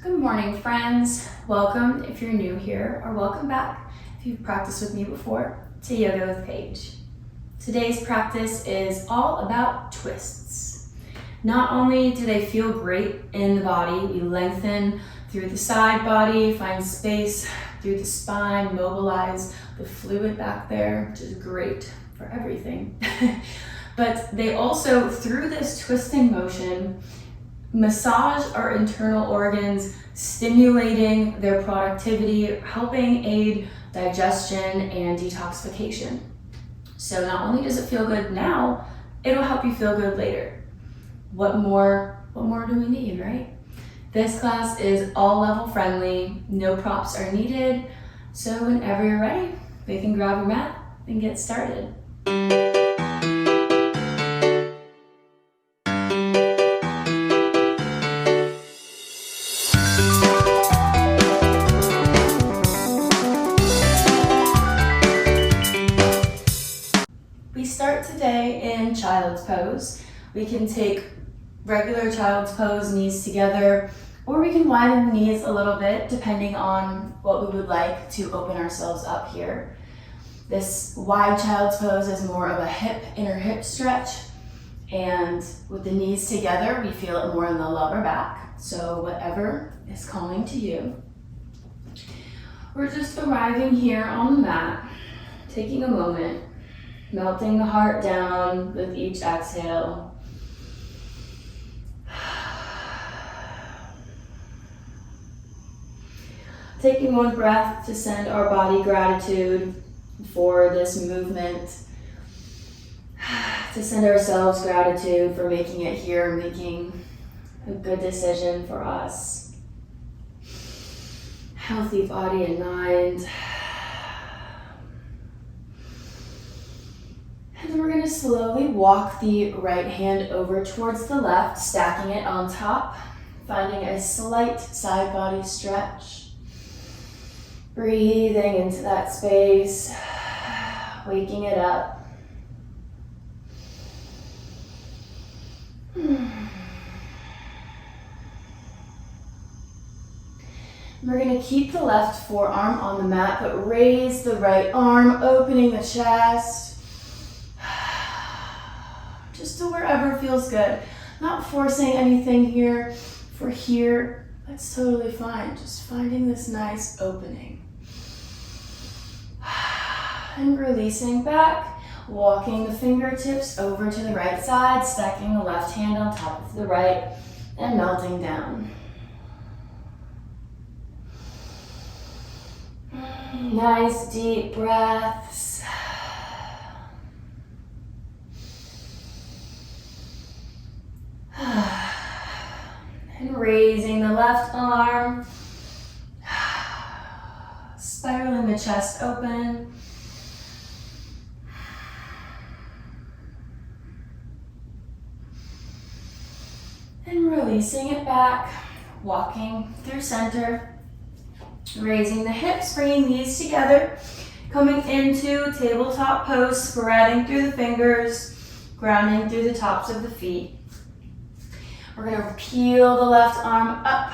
Good morning, friends. Welcome if you're new here, or welcome back if you've practiced with me before to Yoga with Paige. Today's practice is all about twists. Not only do they feel great in the body, we lengthen through the side body, find space through the spine, mobilize the fluid back there, which is great for everything. But they also, through this twisting motion, massage our internal organs, stimulating their productivity, helping aid digestion and detoxification. So not only does it feel good now, it'll help you feel good later. What more do we need, right? This class is all level friendly, no props are needed. So whenever you're ready, we can grab your mat and get started. We start today in child's pose. We can take regular child's pose, knees together, or we can widen the knees a little bit depending on what we would like to open ourselves up here. This wide child's pose is more of a inner hip stretch, and with the knees together, we feel it more in the lower back. So whatever is calling to you. We're just arriving here on the mat, taking a moment, melting the heart down with each exhale. Taking one breath to send our body gratitude for this movement, to send ourselves gratitude for making it here, making a good decision for us. Healthy body and mind. And we're going to slowly walk the right hand over towards the left, stacking it on top, finding a slight side body stretch. Breathing into that space, waking it up. We're going to keep the left forearm on the mat, but raise the right arm, opening the chest. Just to wherever feels good. Not forcing anything here. For here, that's totally fine. Just finding this nice opening. And releasing back, walking the fingertips over to the right side, stacking the left hand on top of the right, and melting down. Nice deep breaths. And raising the left arm, spiraling the chest open. And releasing it back, walking through center, raising the hips, bringing these together, coming into tabletop pose, spreading through the fingers, grounding through the tops of the feet. We're going to peel the left arm up,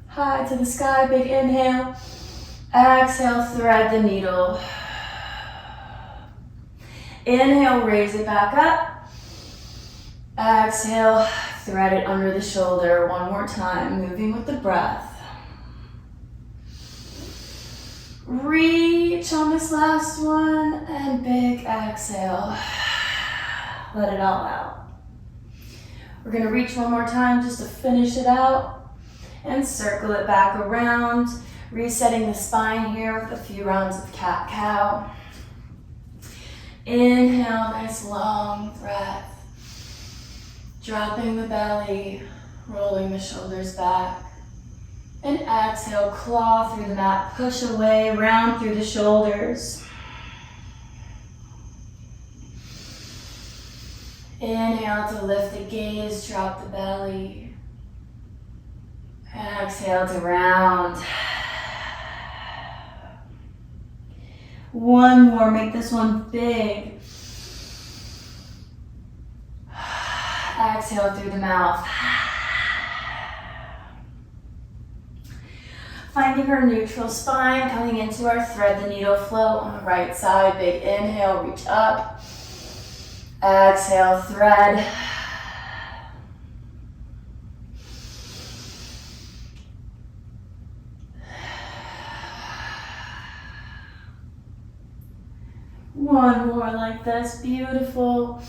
high to the sky, big inhale. Exhale, thread the needle. Inhale, raise it back up. Exhale, thread it under the shoulder. One more time, moving with the breath. Reach on this last one, and big exhale. Let it all out. We're going to reach one more time just to finish it out and circle it back around, resetting the spine here with a few rounds of cat-cow. Inhale, nice long breath. Dropping the belly, rolling the shoulders back. And exhale, claw through the mat, push away, round through the shoulders. Inhale to lift the gaze, drop the belly. Exhale to round. One more, make this one big. Exhale through the mouth. Finding our neutral spine, coming into our thread the needle flow on the right side. Big inhale, reach up. Exhale, thread. One more like this, beautiful.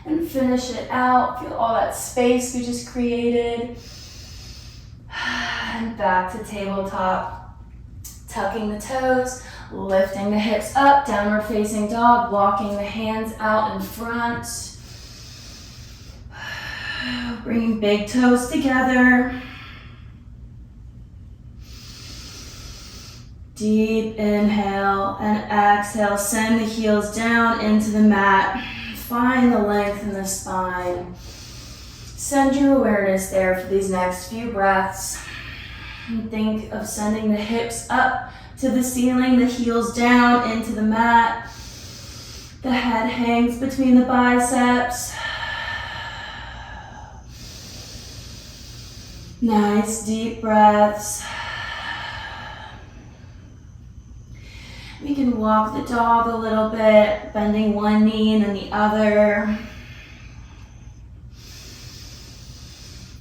And finish it out. Feel all that space we just created. And back to tabletop. Tucking the toes, lifting the hips up, downward facing dog, walking the hands out in front. Bringing big toes together. Deep inhale and exhale. Send the heels down into the mat. Find the length in the spine. Send your awareness there for these next few breaths. And think of sending the hips up to the ceiling, the heels down into the mat. The head hangs between the biceps. Nice deep breaths. We can walk the dog a little bit, bending one knee and then the other.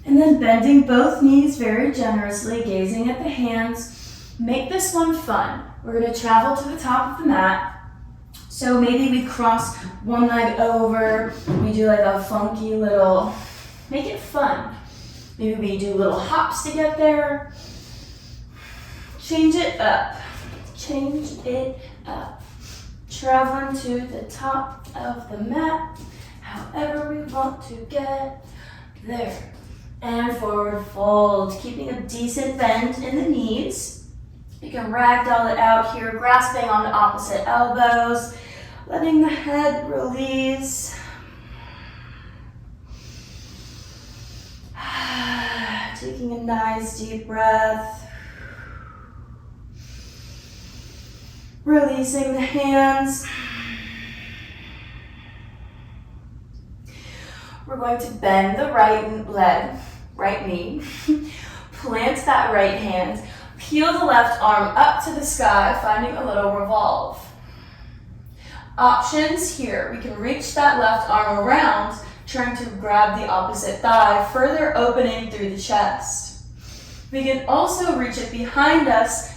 And then bending both knees very generously, gazing at the hands. Make this one fun. We're going to travel to the top of the mat. So maybe we cross one leg over. We do like a funky little, make it fun. Maybe we do little hops to get there. Change it up. Change it up. Traveling to the top of the mat, however we want to get there. And forward fold, keeping a decent bend in the knees. You can ragdoll it out here, grasping on the opposite elbows, letting the head release. Taking a nice deep breath. Releasing the hands. We're going to bend the right leg, right knee. Plant that right hand. Peel the left arm up to the sky, finding a little revolve. Options here. We can reach that left arm around, trying to grab the opposite thigh, further opening through the chest. We can also reach it behind us.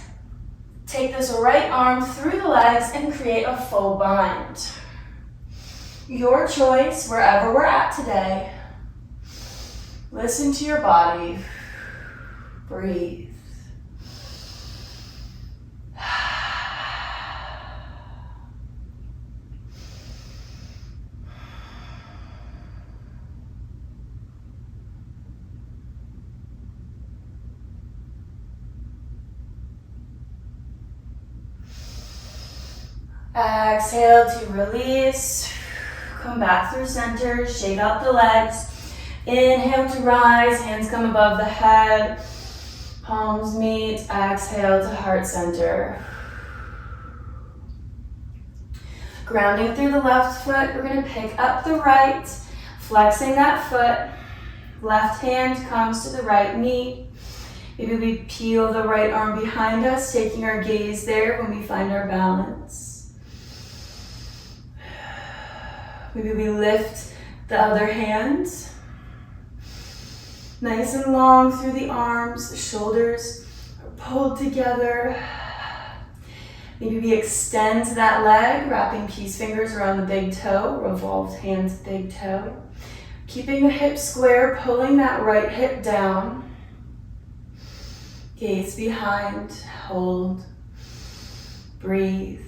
Take this right arm through the legs and create a full bind. Your choice, wherever we're at today. Listen to your body. Breathe. Exhale to release. Come back through center, shake out the legs. Inhale to rise, hands come above the head. Palms meet, exhale to heart center. Grounding through the left foot, we're gonna pick up the right, flexing that foot. Left hand comes to the right knee. Maybe we peel the right arm behind us, taking our gaze there when we find our balance. Maybe we lift the other hand. Nice and long through the arms, the shoulders are pulled together. Maybe we extend that leg, wrapping peace fingers around the big toe, revolved hands, big toe. Keeping the hips square, pulling that right hip down. Gaze behind, hold, breathe.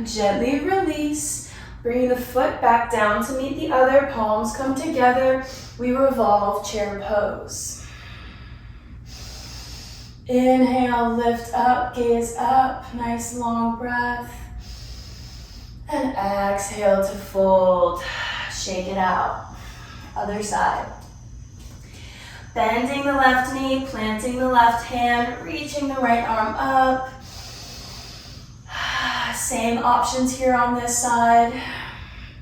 Gently release, bringing the foot back down to meet the other, palms come together, we revolve, chair pose. Inhale, lift up, gaze up, nice long breath. And exhale to fold, shake it out, other side. Bending the left knee, planting the left hand, reaching the right arm up. Same options here on this side.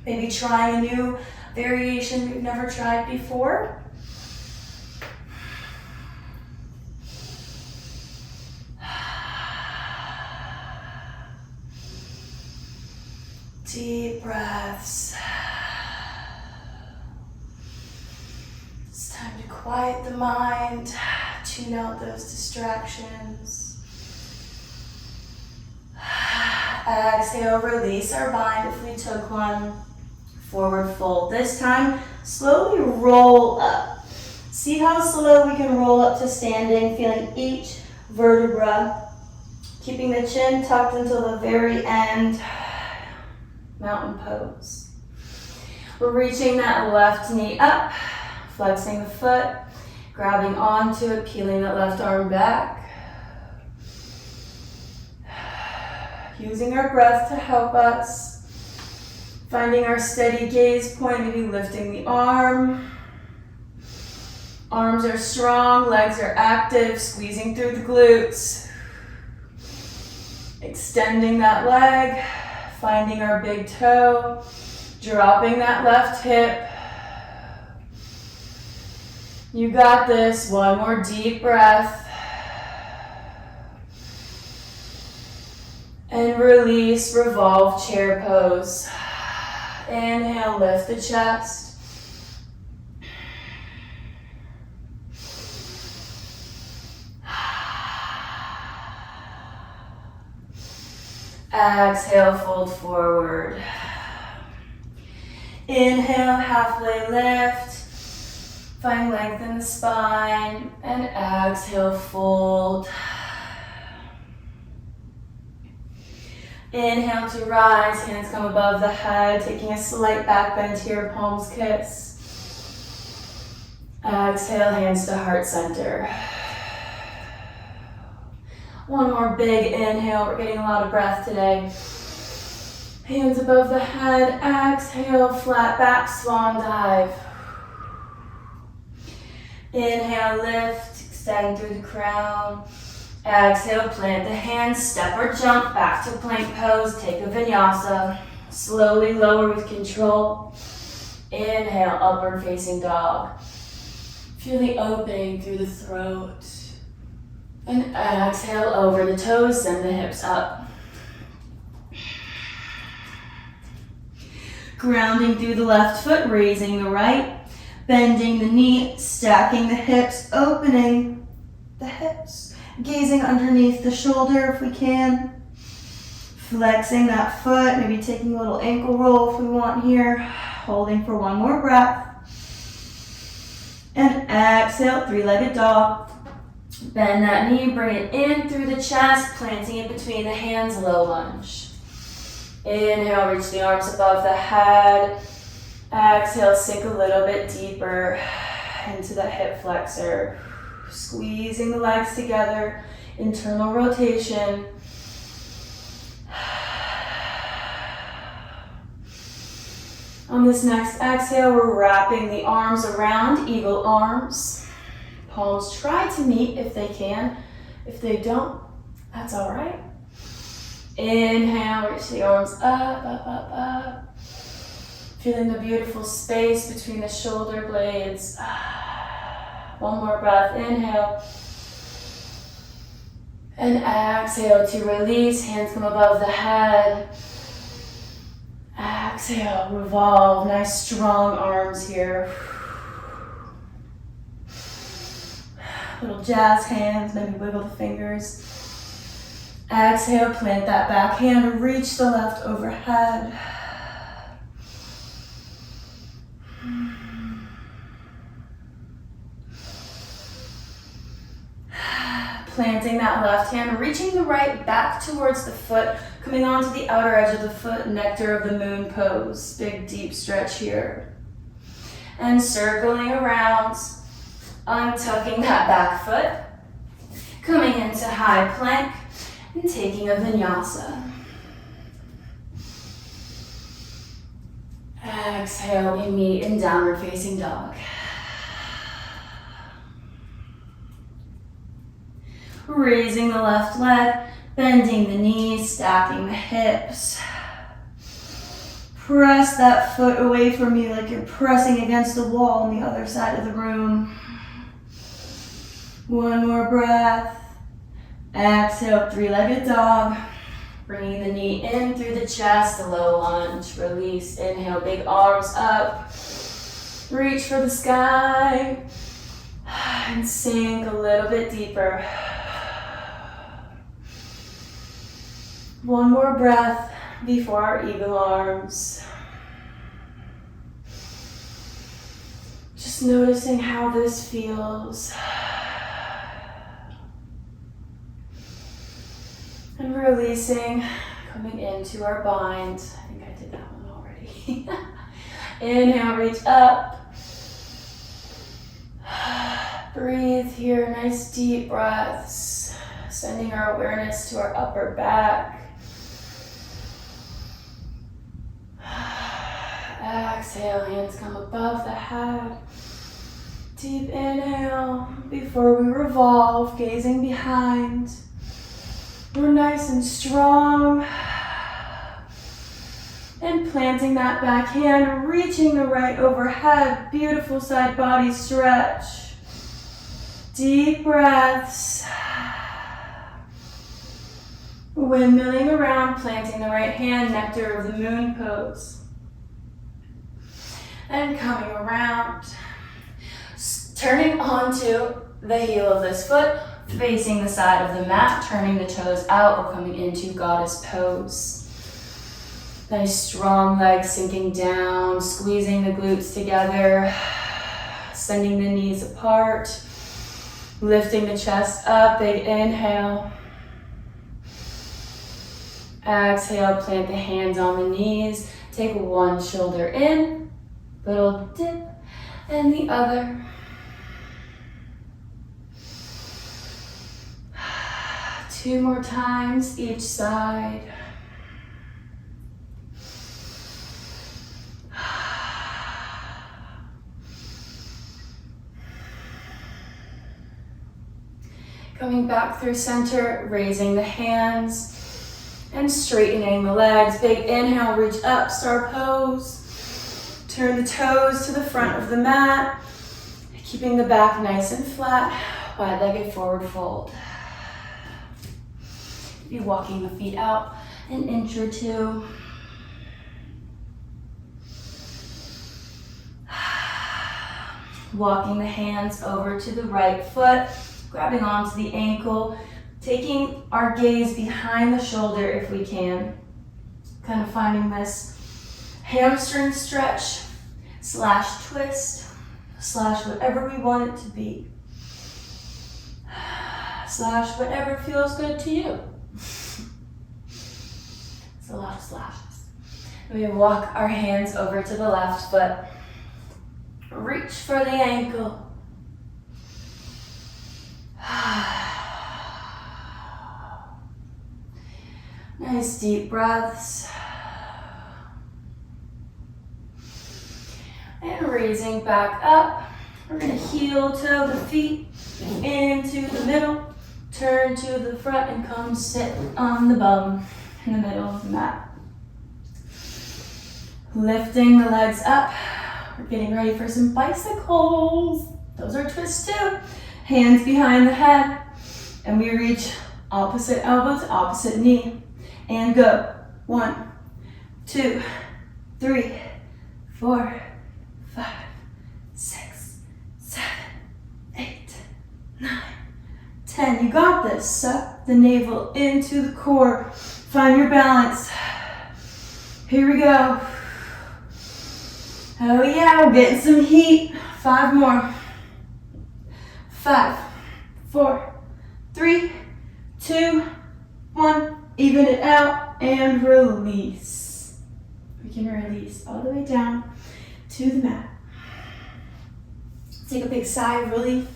Maybe trying a new variation we've never tried before. Deep breaths. It's time to quiet the mind, tune out those distractions. Exhale, release our bind if we took one. Forward fold. This time, slowly roll up. See how slow we can roll up to standing, feeling each vertebra. Keeping the chin tucked until the very end. Mountain pose. We're reaching that left knee up, flexing the foot, grabbing onto it, peeling that left arm back. Using our breath to help us. Finding our steady gaze point, maybe lifting the arm. Arms are strong, legs are active, squeezing through the glutes. Extending that leg, finding our big toe, dropping that left hip. You got this. One more deep breath. And release, revolve chair pose. Inhale, lift the chest. Exhale, fold forward. Inhale, halfway lift. Find length in the spine. And exhale, fold. Inhale to rise, hands come above the head, taking a slight back bend here, palms kiss. Exhale, hands to heart center. One more big inhale, we're getting a lot of breath today. Hands above the head, exhale, flat back, swan dive. Inhale, lift, extend through the crown. Exhale, plant the hands, step or jump back to plank pose, take a vinyasa. Slowly lower with control. Inhale, upward facing dog. Feel the opening through the throat. And exhale over the toes, send the hips up. Grounding through the left foot, raising the right. Bending the knee, stacking the hips, opening the hips. Gazing underneath the shoulder if we can. Flexing that foot, maybe taking a little ankle roll if we want here. Holding for one more breath. And exhale, three-legged dog. Bend that knee, bring it in through the chest, planting it between the hands, low lunge. Inhale, reach the arms above the head. Exhale, sink a little bit deeper into the hip flexor. Squeezing the legs together, internal rotation. On this next exhale, we're wrapping the arms around, eagle arms. Palms try to meet if they can. If they don't, that's all right. Inhale, reach the arms up, up, up, up. Feeling the beautiful space between the shoulder blades. One more breath, inhale. And exhale to release, hands come above the head. Exhale, revolve, nice strong arms here. Little jazz hands, maybe wiggle the fingers. Exhale, plant that back hand, reach the left overhead. Planting that left hand, reaching the right back towards the foot, coming onto the outer edge of the foot, nectar of the moon pose. Big deep stretch here. And circling around, untucking that back foot, coming into high plank, and taking a vinyasa. Exhale, we meet in downward facing dog. Raising the left leg, Bending the knees, stacking the hips. Press that foot away from you like you're pressing against the wall on the other side of the room. One more breath. Exhale, three-legged dog. Bringing the knee in through the chest, a low lunge. Release, inhale, big arms up. Reach for the sky. And sink a little bit deeper. One more breath before our eagle arms. Just noticing how this feels. And releasing, coming into our bind. I think I did that one already. Inhale, reach up. Breathe here, nice deep breaths. Sending our awareness to our upper back. Exhale, hands come above the head. Deep inhale before we revolve, gazing behind. We're nice and strong. And planting that back hand, reaching the right overhead. Beautiful side body stretch. Deep breaths. Windmilling around, planting the right hand, nectar of the moon pose. And coming around, turning onto the heel of this foot, facing the side of the mat, turning the toes out. We're coming into goddess pose. Nice strong legs sinking down, squeezing the glutes together, sending the knees apart, lifting the chest up, big inhale. Exhale, plant the hands on the knees, take one shoulder in, little dip, and the other. Two more times each side. Coming back through center, raising the hands and straightening the legs. Big inhale, reach up, star pose. Turn the toes to the front of the mat, keeping the back nice and flat, wide-legged forward fold. Be walking the feet out an inch or two. Walking the hands over to the right foot, grabbing onto the ankle, taking our gaze behind the shoulder if we can. Kind of finding this hamstring stretch / twist / whatever we want it to be / whatever feels good to you. It's a lot of slashes. We walk our hands over to the left foot. Reach for the ankle. Nice deep breaths. And raising back up. We're going to heel toe the feet into the middle. Turn to the front and come sit on the bum in the middle of the mat. Lifting the legs up. We're getting ready for some bicycles. Those are twists too. Hands behind the head. And we reach opposite elbow to opposite knee. And go. 1, 2, 3, 4, 5, 6, 7, 8, 9, 10. You got this. Suck the navel into the core. Find your balance. Here we go. Oh yeah, we're getting some heat. 5 more. 5, 4, 3, 2, 1. Even it out and release. We can release all the way down to the mat. Take a big sigh of relief.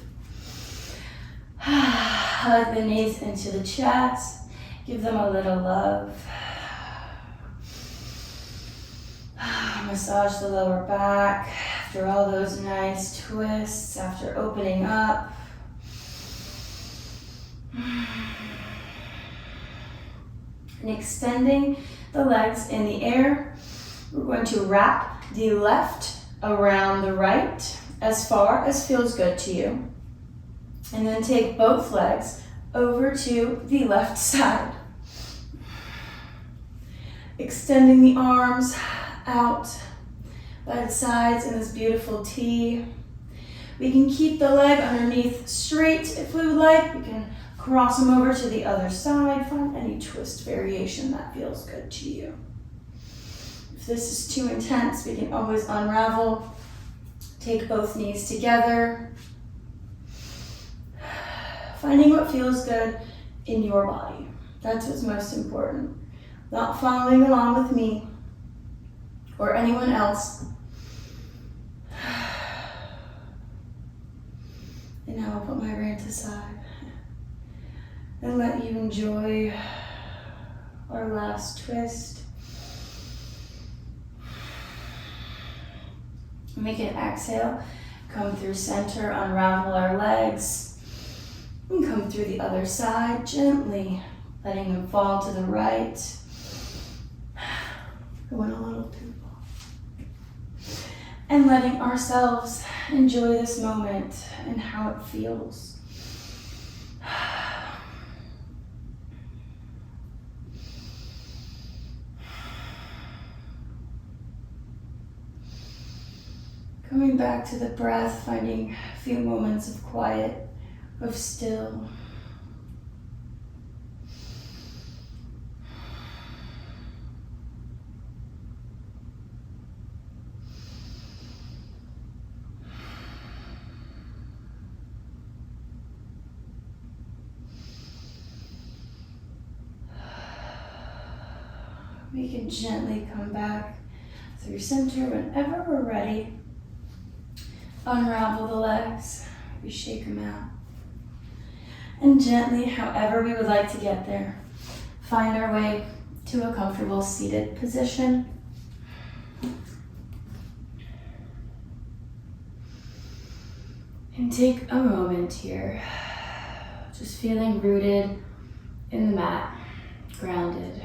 Hug the knees into the chest. Give them a little love. Massage the lower back after all those nice twists, after opening up. And extending the legs in the air, we're going to wrap the left around the right as far as feels good to you. And then take both legs over to the left side. Extending the arms out by the sides in this beautiful T. We can keep the leg underneath straight if we would like. We can cross them over to the other side. Find any twist variation that feels good to you. If this is too intense, we can always unravel. Take both knees together. Finding what feels good in your body. That's what's most important. Not following along with me or anyone else. And now I'll put my rant aside and let you enjoy our last twist. Make an exhale, come through center, unravel our legs, and come through the other side gently, letting them fall to the right. I went a little too far. And letting ourselves enjoy this moment and how it feels. Coming back to the breath, finding a few moments of quiet, of still. We can gently come back through center whenever we're ready. Unravel the legs, maybe shake them out. And gently, however we would like to get there, find our way to a comfortable seated position. And take a moment here, just feeling rooted in the mat, grounded.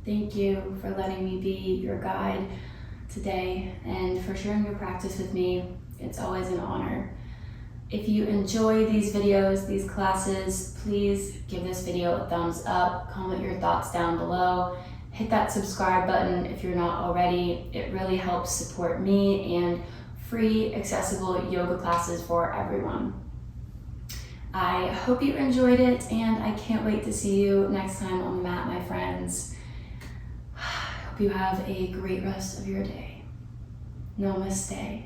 Thank you for letting me be your guide today and for sharing your practice with me. It's always an honor. If you enjoy these videos, these classes, please give this video a thumbs up, comment your thoughts down below, hit that subscribe button if you're not already. It really helps support me and free, accessible yoga classes for everyone. I hope you enjoyed it, and I can't wait to see you next time on the mat, my friends. I hope you have a great rest of your day. Namaste.